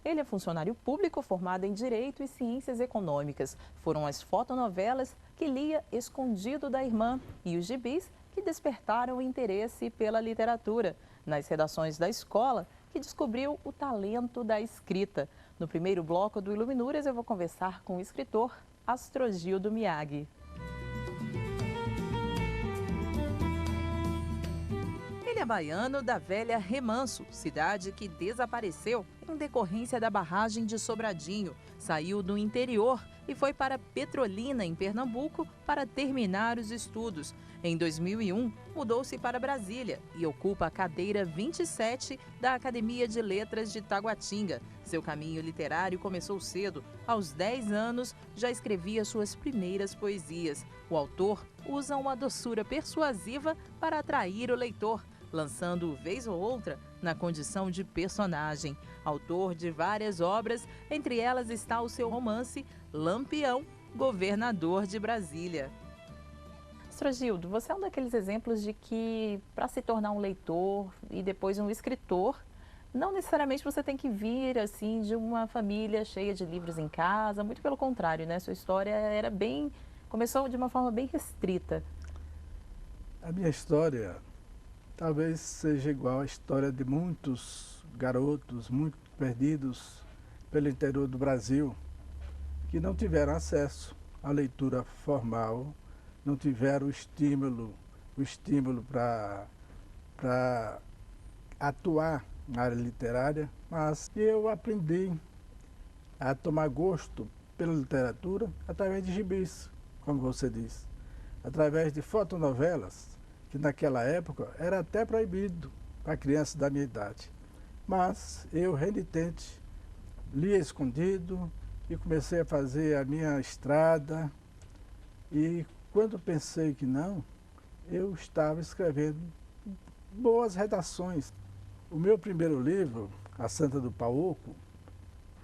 Ele é funcionário público formado em Direito e Ciências Econômicas. Foram as fotonovelas que lia escondido da irmã e os gibis que despertaram o interesse pela literatura. Nas redações da escola, que descobriu o talento da escrita. No primeiro bloco do Iluminuras, eu vou conversar com o escritor Astrogildo Miyagi. Ele é baiano da velha Remanso, cidade que desapareceu em decorrência da barragem de Sobradinho. Saiu do interior e foi para Petrolina, em Pernambuco, para terminar os estudos. Em 2001, mudou-se para Brasília e ocupa a cadeira 27 da Academia de Letras de Taguatinga. Seu caminho literário começou cedo. Aos 10 anos, já escrevia suas primeiras poesias. O autor usa uma doçura persuasiva para atrair o leitor, lançando vez ou outra na condição de personagem. Autor de várias obras, entre elas está o seu romance Lampião, Governador de Brasília. Astrogildo, você é um daqueles exemplos de que para se tornar um leitor e depois um escritor, não necessariamente você tem que vir assim de uma família cheia de livros em casa, muito pelo contrário, né? Sua história começou de uma forma bem restrita. A minha história talvez seja igual à história de muitos garotos muito perdidos pelo interior do Brasil, que não tiveram acesso à leitura formal, não tiveram o estímulo para atuar na área literária, mas eu aprendi a tomar gosto pela literatura através de gibis, como você disse, através de fotonovelas, que naquela época era até proibido para crianças da minha idade. Mas eu, renitente, lia escondido e comecei a fazer a minha estrada. E quando pensei que não, eu estava escrevendo boas redações. O meu primeiro livro, A Santa do Paoco,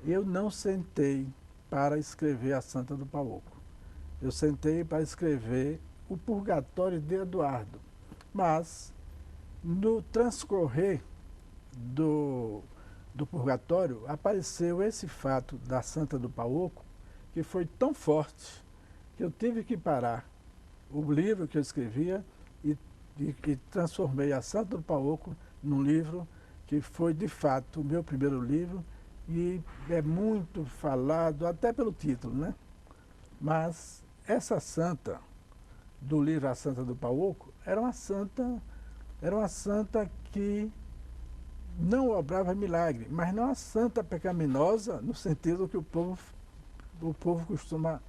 eu não sentei para escrever A Santa do Paoco. Eu sentei para escrever O Purgatório de Eduardo. Mas, no transcorrer do Purgatório, apareceu esse fato da Santa do Paoco, que foi tão forte que eu tive que parar o livro que eu escrevia e transformei A Santa do Paoco num livro que foi, de fato, o meu primeiro livro e é muito falado, até pelo título, né? Mas essa santa do livro A Santa do Paoco era uma santa que não obrava milagre, mas não uma santa pecaminosa no sentido que o povo costuma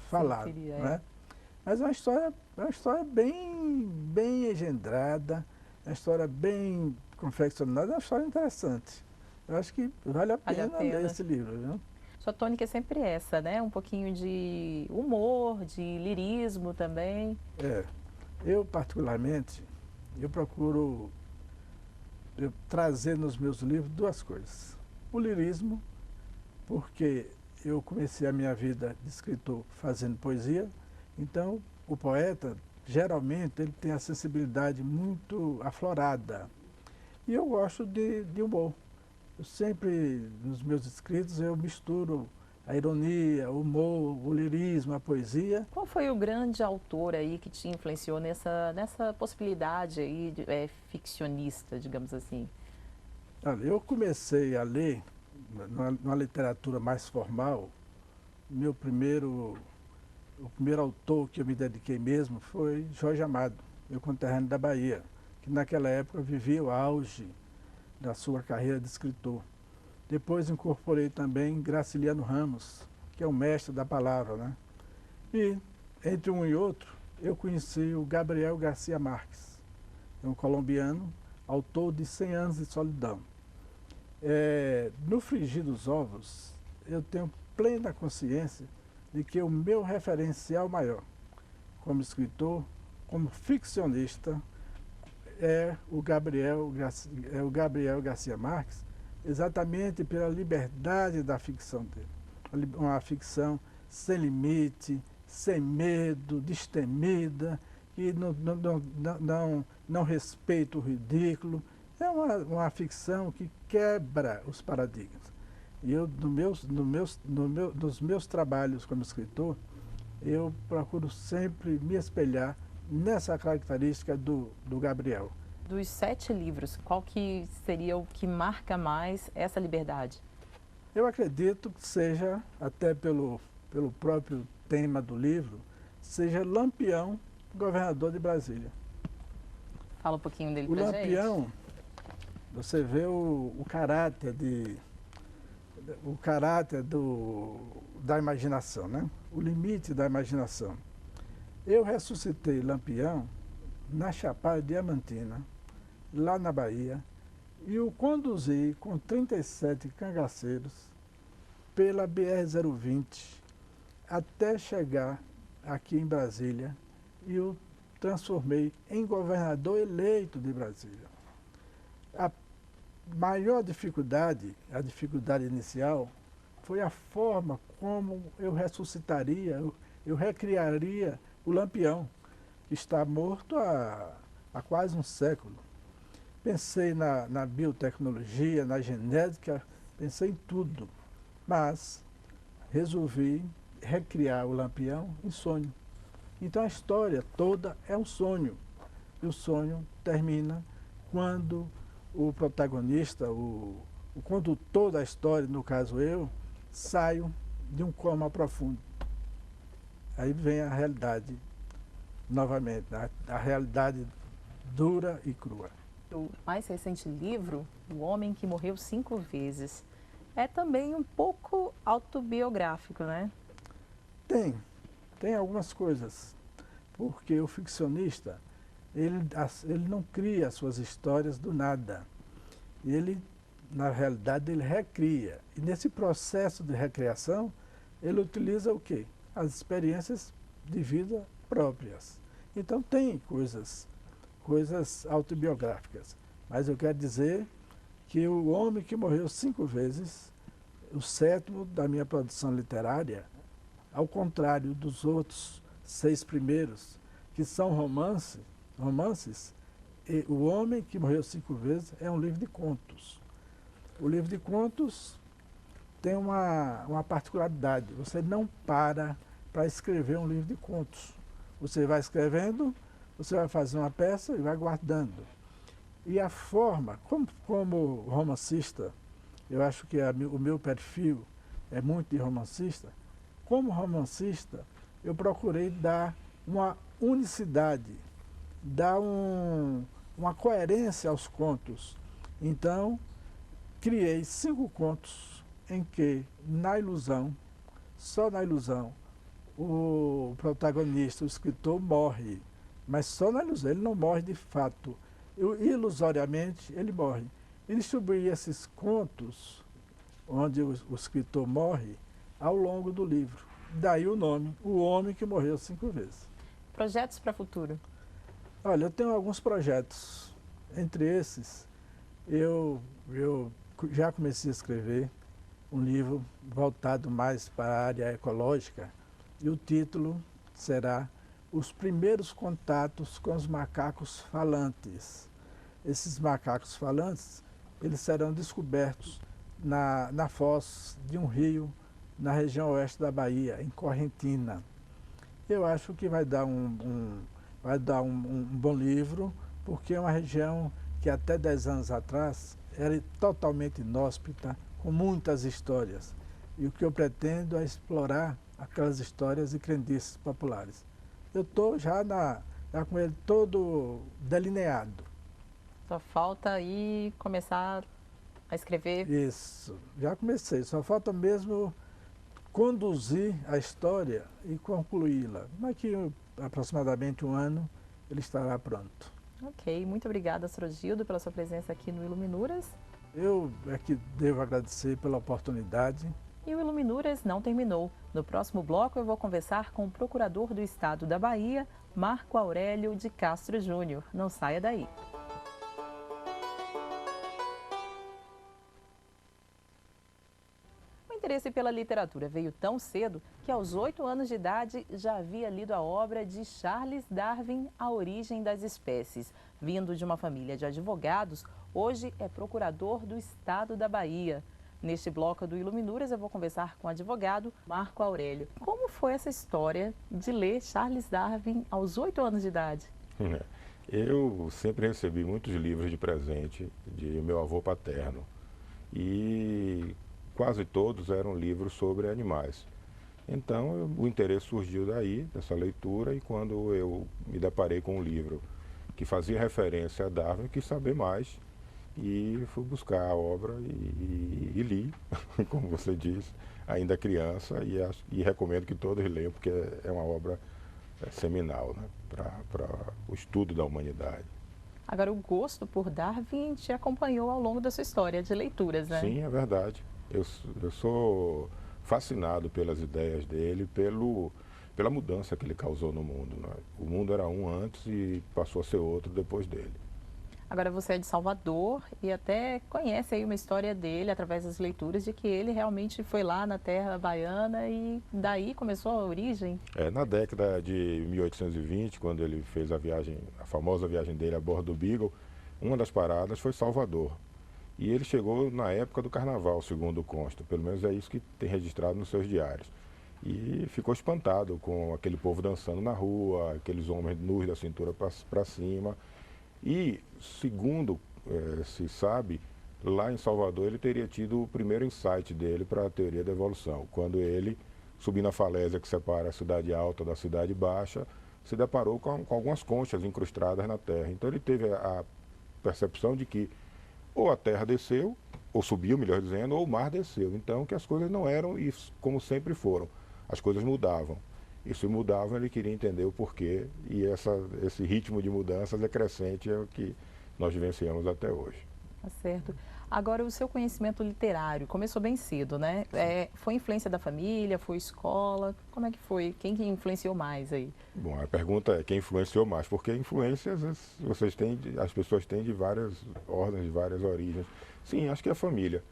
falar, né? Mas é uma história bem engendrada, uma história bem confeccionada, é uma história interessante. Eu acho que vale a pena ler esse livro, viu? Sua tônica é sempre essa, né? Um pouquinho de humor, de lirismo também. Eu particularmente, eu procuro trazer nos meus livros duas coisas. O lirismo, porque eu comecei a minha vida de escritor fazendo poesia, então o poeta, geralmente, ele tem a sensibilidade muito aflorada. E eu gosto de humor. Eu sempre, nos meus escritos, eu misturo a ironia, o humor, o lirismo, a poesia. Qual foi o grande autor aí que te influenciou nessa possibilidade aí ficcionista, digamos assim? Olha, eu comecei a ler, numa literatura mais formal, o primeiro autor que eu me dediquei mesmo foi Jorge Amado, meu conterrâneo da Bahia, que naquela época vivia o auge da sua carreira de escritor. Depois incorporei também Graciliano Ramos, que é o mestre da palavra, né? E, entre um e outro, eu conheci o Gabriel Garcia Marques, um colombiano, autor de 100 Anos de Solidão. No frigir dos ovos, eu tenho plena consciência de que o meu referencial maior, como escritor, como ficcionista, é o Gabriel Garcia Marques, exatamente pela liberdade da ficção dele. Uma ficção sem limite, sem medo, destemida, que não respeita o ridículo. É uma ficção que quebra os paradigmas. E eu, nos meus trabalhos como escritor, eu procuro sempre me espelhar nessa característica do Gabriel. Dos 7 livros, qual que seria o que marca mais essa liberdade? Eu acredito que seja, até pelo próprio tema do livro, seja Lampião, governador de Brasília. Fala um pouquinho dele O pra Lampião, gente. você vê o caráter da imaginação, né? O limite da imaginação. Eu ressuscitei Lampião na Chapada Diamantina, lá na Bahia, e o conduzi com 37 cangaceiros pela BR-020 até chegar aqui em Brasília e o transformei em governador eleito de Brasília. A maior dificuldade, a dificuldade inicial, foi a forma como eu ressuscitaria, eu recriaria o Lampião, que está morto há quase um século. Pensei na biotecnologia, na genética, pensei em tudo, mas resolvi recriar o Lampião em sonho. Então a história toda é um sonho, e o sonho termina quando o protagonista, o condutor da história, no caso eu, saio de um coma profundo. Aí vem a realidade, novamente, a realidade dura e crua. O mais recente livro, O Homem que Morreu 5 Vezes, é também um pouco autobiográfico, né? Tem algumas coisas, porque o ficcionista, ele não cria as suas histórias do nada. Ele, na realidade, ele recria. E nesse processo de recriação, ele utiliza o quê? As experiências de vida próprias. Então tem coisas autobiográficas. Mas eu quero dizer que O Homem que Morreu 5 Vezes, o 7º da minha produção literária, ao contrário dos outros 6 primeiros, que são romances, O Homem que Morreu 5 Vezes é um livro de contos. O livro de contos tem uma particularidade. Você não para escrever um livro de contos. Você vai escrevendo, você vai fazer uma peça e vai guardando. E a forma, como romancista, eu acho que o meu perfil é muito de romancista, como romancista, eu procurei dar uma unicidade, dar uma coerência aos contos. Então, criei 5 contos em que, só na ilusão, o protagonista, o escritor, morre. Mas só na ilusão, ele não morre de fato. Ilusoriamente, ele morre. E distribuí esses contos, onde o escritor morre, ao longo do livro. Daí o nome, O Homem que Morreu 5 Vezes. Projetos para o futuro? Olha, eu tenho alguns projetos. Entre esses, eu já comecei a escrever um livro voltado mais para a área ecológica, e o título será Os Primeiros Contatos com os Macacos Falantes. Esses macacos falantes, eles serão descobertos na foz de um rio na região oeste da Bahia, em Correntina. Eu acho que vai dar um bom livro, porque é uma região que até 10 anos atrás era totalmente inóspita, com muitas histórias. E o que eu pretendo é explorar aquelas histórias e crendices populares. Eu estou já com ele todo delineado. Só falta aí começar a escrever. Isso, já comecei. Só falta mesmo conduzir a história e concluí-la. Daqui aproximadamente um ano ele estará pronto. Ok, muito obrigada, Srogildo, pela sua presença aqui no Iluminuras. Eu é que devo agradecer pela oportunidade. E o Iluminuras não terminou. No próximo bloco eu vou conversar com o Procurador do Estado da Bahia, Marco Aurélio de Castro Júnior. Não saia daí. O interesse pela literatura veio tão cedo que aos 8 anos de idade já havia lido a obra de Charles Darwin, A Origem das Espécies. Vindo de uma família de advogados, hoje é procurador do Estado da Bahia. Neste bloco do Iluminuras, eu vou conversar com o advogado Marco Aurélio. Como foi essa história de ler Charles Darwin aos 8 anos de idade? Eu sempre recebi muitos livros de presente de meu avô paterno e quase todos eram livros sobre animais. Então o interesse surgiu daí, dessa leitura, e quando eu me deparei com um livro que fazia referência a Darwin, eu quis saber mais e fui buscar a obra e li, como você disse, ainda criança, e recomendo que todos leiam, porque é uma obra seminal, né, para o estudo da humanidade. Agora, o gosto por Darwin te acompanhou ao longo da sua história de leituras, né? Sim, é verdade. Eu sou fascinado pelas ideias dele, pela mudança que ele causou no mundo, né? O mundo era um antes e passou a ser outro depois dele. Agora você é de Salvador e até conhece aí uma história dele através das leituras de que ele realmente foi lá na terra baiana e daí começou a origem. Na década de 1820, quando ele fez a famosa viagem dele a bordo do Beagle, uma das paradas foi Salvador. E ele chegou na época do carnaval, segundo consta, pelo menos é isso que tem registrado nos seus diários. E ficou espantado com aquele povo dançando na rua, aqueles homens nus da cintura para cima. E, segundo se sabe, lá em Salvador ele teria tido o primeiro insight dele para a teoria da evolução, quando ele, subindo a falésia que separa a cidade alta da cidade baixa, se deparou com algumas conchas incrustadas na terra. Então ele teve a percepção de que ou a terra desceu, ou subiu, melhor dizendo, ou o mar desceu. Então que as coisas não eram isso como sempre foram, as coisas mudavam. E se mudavam, ele queria entender o porquê, e esse ritmo de mudanças é crescente, é o que nós vivenciamos até hoje. Tá certo. Agora, o seu conhecimento literário começou bem cedo, né? Foi influência da família, foi escola? Como é que foi? Quem que influenciou mais aí? Bom, a pergunta é quem influenciou mais, porque influências as pessoas têm de várias ordens, de várias origens. Sim, acho que é a família.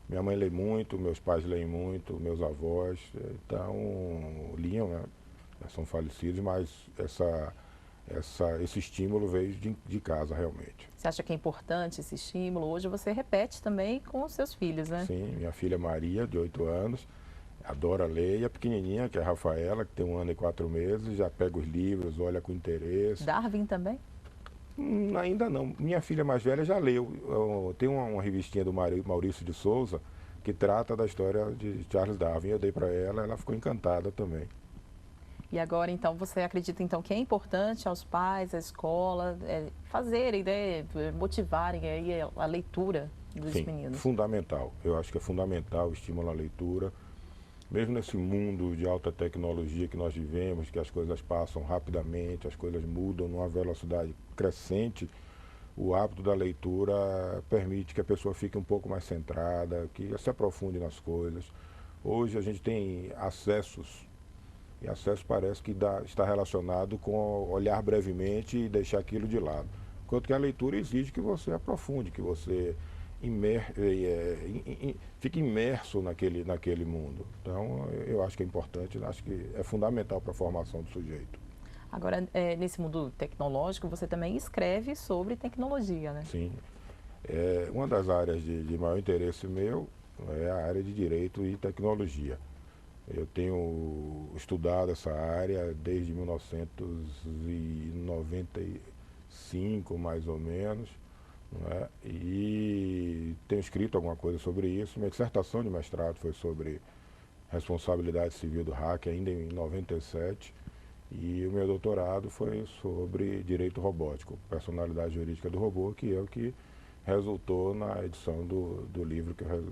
Minha mãe lê muito, meus pais leem muito, meus avós, então liam, né? São falecidos, mas esse estímulo veio de casa, realmente. Você acha que é importante esse estímulo? Hoje você repete também com os seus filhos, né? Sim, minha filha Maria, de 8 anos, adora ler, e a pequenininha, que é a Rafaela, que tem 1 ano e 4 meses, já pega os livros, olha com interesse. Darwin também? Ainda não. Minha filha mais velha já leu. Tem uma revistinha do Maurício de Souza que trata da história de Charles Darwin. Eu dei para ela ficou encantada também. E agora, então, você acredita então que é importante aos pais, à escola, fazerem, né, motivarem aí a leitura dos meninos? Fundamental. Eu acho que é fundamental o estímulo à leitura. Mesmo nesse mundo de alta tecnologia que nós vivemos, que as coisas passam rapidamente, as coisas mudam numa velocidade crescente, o hábito da leitura permite que a pessoa fique um pouco mais centrada, que se aprofunde nas coisas. Hoje a gente tem acessos, e acesso parece que está relacionado com olhar brevemente e deixar aquilo de lado. Enquanto que a leitura exige que você aprofunde, que você fique imerso naquele mundo. Então, eu acho que é importante, acho que é fundamental para a formação do sujeito. Agora, nesse mundo tecnológico, você também escreve sobre tecnologia, né? Sim. Uma das áreas de maior interesse meu é a área de Direito e Tecnologia. Eu tenho estudado essa área desde 1995, mais ou menos, né? E tenho escrito alguma coisa sobre isso. Minha dissertação de mestrado foi sobre responsabilidade civil do hacker, ainda em 97, e o meu doutorado foi sobre direito robótico, personalidade jurídica do robô, que é o que resultou na edição do livro que eu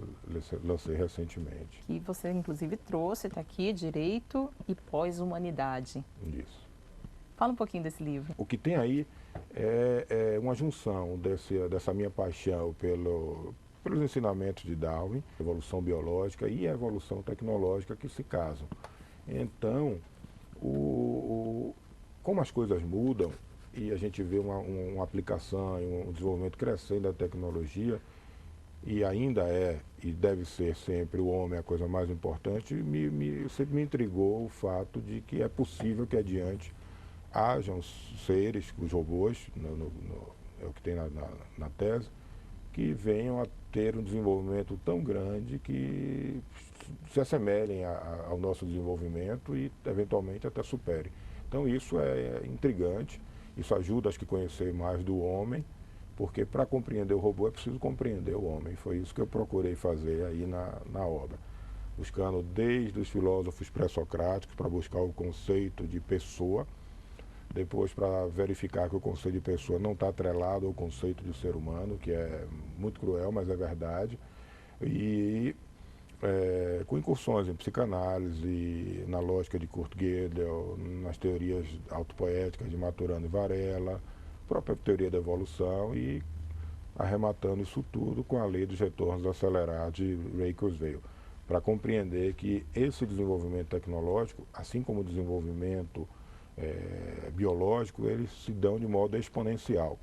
lancei recentemente. E você, inclusive, trouxe até aqui Direito e Pós-Humanidade. Isso. Fala um pouquinho desse livro. O que tem aí é uma junção dessa minha paixão pelos ensinamentos de Darwin, evolução biológica e a evolução tecnológica que se casam. Então, como as coisas mudam, e a gente vê uma aplicação e um desenvolvimento crescente da tecnologia, e ainda e deve ser sempre o homem a coisa mais importante, sempre me intrigou o fato de que é possível que adiante hajam seres, os robôs, é o que tem na tese, que venham a ter um desenvolvimento tão grande que se assemelhem ao nosso desenvolvimento e, eventualmente, até supere. Então, isso é intrigante, isso ajuda a conhecer mais do homem, porque para compreender o robô é preciso compreender o homem. Foi isso que eu procurei fazer aí na obra. Buscando desde os filósofos pré-socráticos para buscar o conceito de pessoa, depois para verificar que o conceito de pessoa não está atrelado ao conceito de ser humano, que é muito cruel, mas é verdade, e com incursões em psicanálise, na lógica de Kurt Gödel, nas teorias autopoéticas de Maturana e Varela, própria teoria da evolução e arrematando isso tudo com a lei dos retornos acelerados de Ray Kurzweil, para compreender que esse desenvolvimento tecnológico, assim como o desenvolvimento biológico, eles se dão de modo exponencial.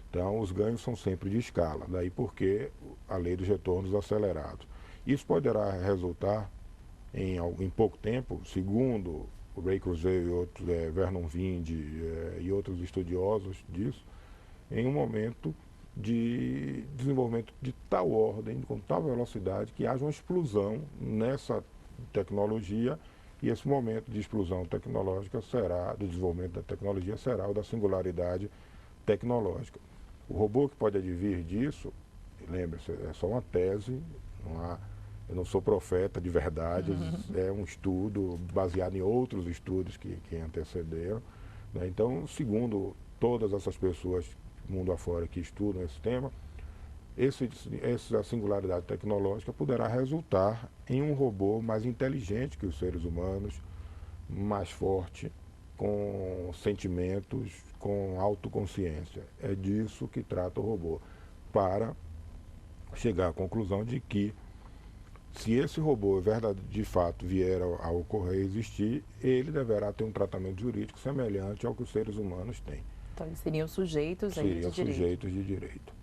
Então, os ganhos são sempre de escala, daí porque a lei dos retornos acelerados. Isso poderá resultar, em pouco tempo, segundo o Ray Kurzweil e outros, Vernon Wind e outros estudiosos disso, em um momento de desenvolvimento de tal ordem, com tal velocidade, que haja uma explosão nessa tecnologia. E esse momento de explosão tecnológica será, do desenvolvimento da tecnologia, será o da singularidade tecnológica. O robô que pode advir disso, lembre-se, é só uma tese, eu não sou profeta de verdade, é um estudo baseado em outros estudos que antecederam, né? Então, segundo todas essas pessoas, mundo afora, que estudam esse tema, essa singularidade tecnológica poderá resultar em um robô mais inteligente que os seres humanos, mais forte, com sentimentos, com autoconsciência. É disso que trata o robô, para chegar à conclusão de que, se esse robô de fato vier a ocorrer, existir, ele deverá ter um tratamento jurídico semelhante ao que os seres humanos têm. Então, eles seriam sujeitos aí de direito. Seriam sujeitos de direito.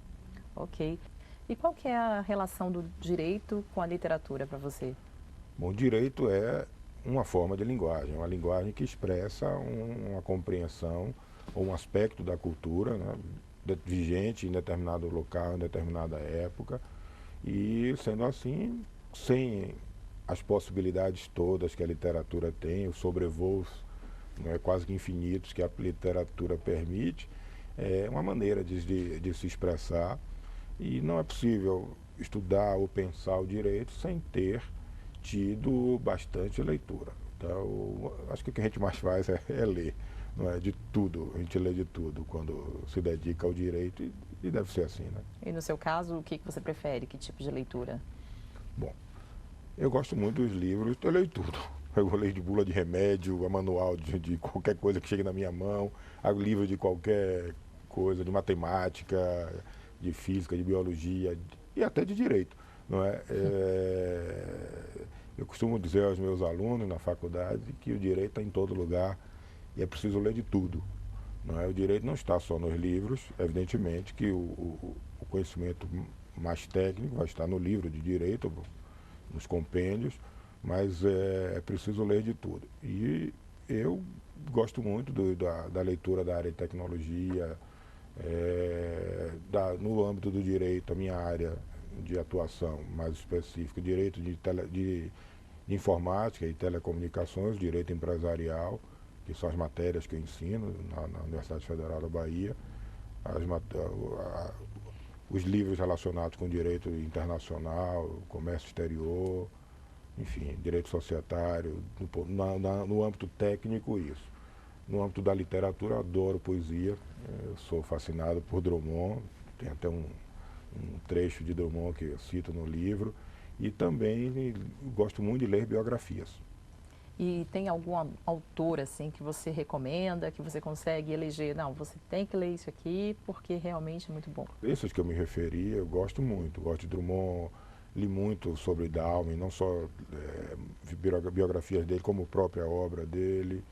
Ok. E qual que é a relação do direito com a literatura para você? Bom, o direito é uma forma de linguagem, uma linguagem que expressa uma compreensão ou um aspecto da cultura, né, vigente em determinado local, em determinada época, e, sendo assim, sem as possibilidades todas que a literatura tem, os sobrevoos, né, quase que infinitos que a literatura permite, é uma maneira de se expressar, e não é possível estudar ou pensar o direito sem ter tido bastante leitura. Então, acho que o que a gente mais faz é ler, não é? De tudo, a gente lê de tudo quando se dedica ao direito, e deve ser assim, né? E no seu caso, o que você prefere? Que tipo de leitura? Bom, eu gosto muito dos livros, eu leio tudo. Eu leio de bula de remédio, a manual de qualquer coisa que chegue na minha mão, livro de qualquer coisa, de matemática, de física, de biologia e até de direito, não é? Eu costumo dizer aos meus alunos na faculdade que o direito está em todo lugar e é preciso ler de tudo, não é? O direito não está só nos livros, evidentemente que o conhecimento mais técnico vai estar no livro de direito, nos compêndios, mas é preciso ler de tudo. E eu gosto muito da leitura da área de tecnologia, no âmbito do direito, a minha área de atuação mais específica, direito de informática e telecomunicações, direito empresarial, que são as matérias que eu ensino na Universidade Federal da Bahia, os livros relacionados com direito internacional, comércio exterior, enfim, direito societário, no âmbito técnico, isso. No âmbito da literatura, adoro poesia, eu sou fascinado por Drummond, tem até um trecho de Drummond que eu cito no livro, e também gosto muito de ler biografias. E tem algum autor assim que você recomenda, que você consegue eleger? Não, você tem que ler isso aqui porque realmente é muito bom. Esses que eu me referi, eu gosto muito. Gosto de Drummond, li muito sobre Dalman, não só biografias dele, como a própria obra dele.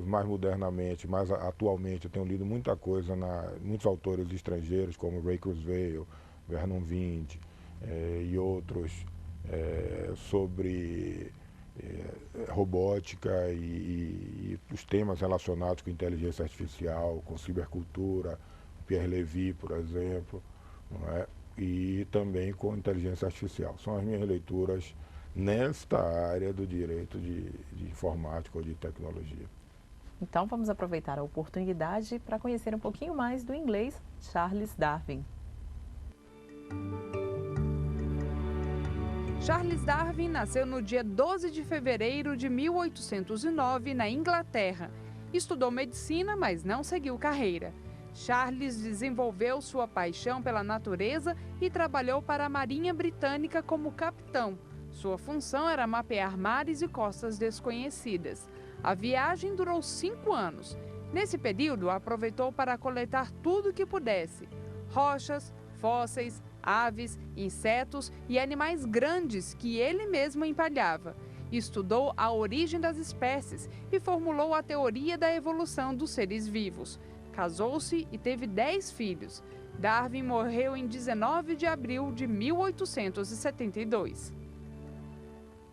Mais modernamente, mais atualmente, eu tenho lido muita coisa, muitos autores estrangeiros, como Ray Kurzweil, Vernon Wind e outros, sobre robótica e os temas relacionados com inteligência artificial, com cibercultura, Pierre Levy, por exemplo, não é? e também com inteligência artificial. São as minhas leituras nesta área do direito de informática ou de tecnologia. Então vamos aproveitar a oportunidade para conhecer um pouquinho mais do inglês Charles Darwin. Charles Darwin nasceu no dia 12 de fevereiro de 1809 na Inglaterra. Estudou medicina, mas não seguiu carreira. Charles desenvolveu sua paixão pela natureza e trabalhou para a Marinha Britânica como capitão. Sua função era mapear mares e costas desconhecidas. A viagem durou 5 anos. Nesse período, aproveitou para coletar tudo o que pudesse: rochas, fósseis, aves, insetos e animais grandes que ele mesmo empalhava. Estudou a origem das espécies e formulou a teoria da evolução dos seres vivos. Casou-se e teve 10 filhos. Darwin morreu em 19 de abril de 1872.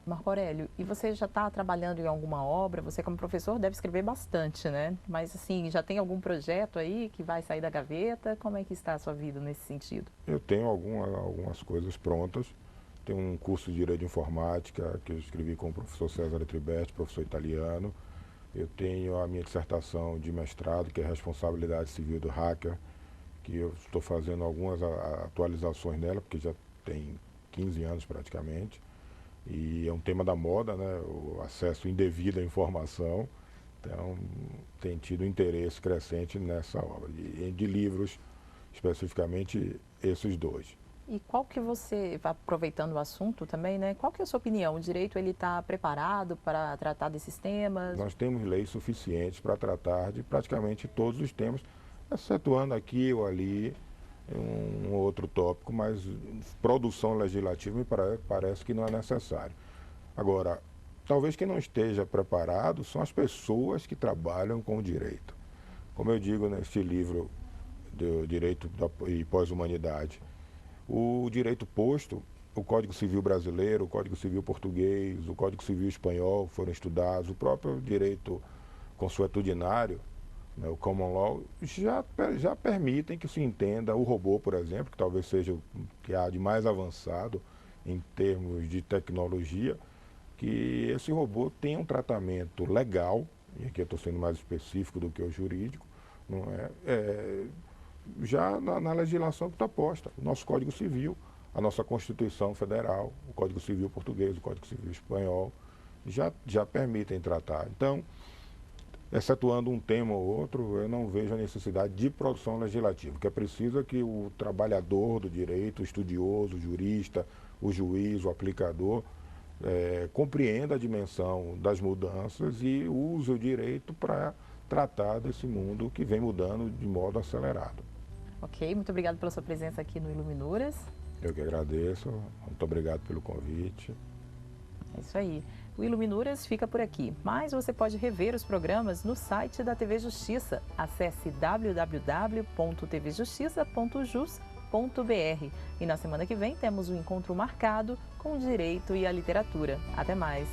Marco Aurélio, e você já está trabalhando em alguma obra? Você, como professor, deve escrever bastante, né? Mas, assim, já tem algum projeto aí que vai sair da gaveta? Como é que está a sua vida nesse sentido? Eu tenho algumas coisas prontas. Tenho um curso de Direito de Informática que eu escrevi com o professor César Triberti, professor italiano. Eu tenho a minha dissertação de mestrado, que é Responsabilidade Civil do Hacker, que eu estou fazendo algumas atualizações nela, porque já tem 15 anos praticamente. E é um tema da moda, né? O acesso indevido à informação. Então, tem tido interesse crescente nessa obra. De livros, especificamente esses dois. E qual que você, aproveitando o assunto também, né? Qual que é a sua opinião? O direito, ele está preparado para tratar desses temas? Nós temos leis suficientes para tratar de praticamente todos os temas, excetuando aqui ou ali um outro tópico, mas produção legislativa me parece que não é necessário. Agora, talvez quem não esteja preparado são as pessoas que trabalham com o direito. Como eu digo neste livro do Direito e Pós-Humanidade, o direito posto, o Código Civil brasileiro, o Código Civil português, o Código Civil espanhol foram estudados, o próprio direito consuetudinário, né, o Common Law, já permitem que se entenda o robô, por exemplo, que talvez seja o que há de mais avançado em termos de tecnologia, que esse robô tenha um tratamento legal, e aqui eu estou sendo mais específico do que o jurídico, não já na legislação que está posta, o nosso Código Civil, a nossa Constituição Federal, o Código Civil português, o Código Civil espanhol, já permitem tratar. Então, excetuando um tema ou outro, eu não vejo a necessidade de produção legislativa. O que é preciso é que o trabalhador do direito, o estudioso, o jurista, o juiz, o aplicador, compreenda a dimensão das mudanças e use o direito para tratar desse mundo que vem mudando de modo acelerado. Ok, muito obrigado pela sua presença aqui no Iluminuras. Eu que agradeço, muito obrigado pelo convite. É isso aí. O Iluminuras fica por aqui, mas você pode rever os programas no site da TV Justiça. Acesse www.tvjustiça.jus.br. E na semana que vem temos um encontro marcado com o direito e a literatura. Até mais!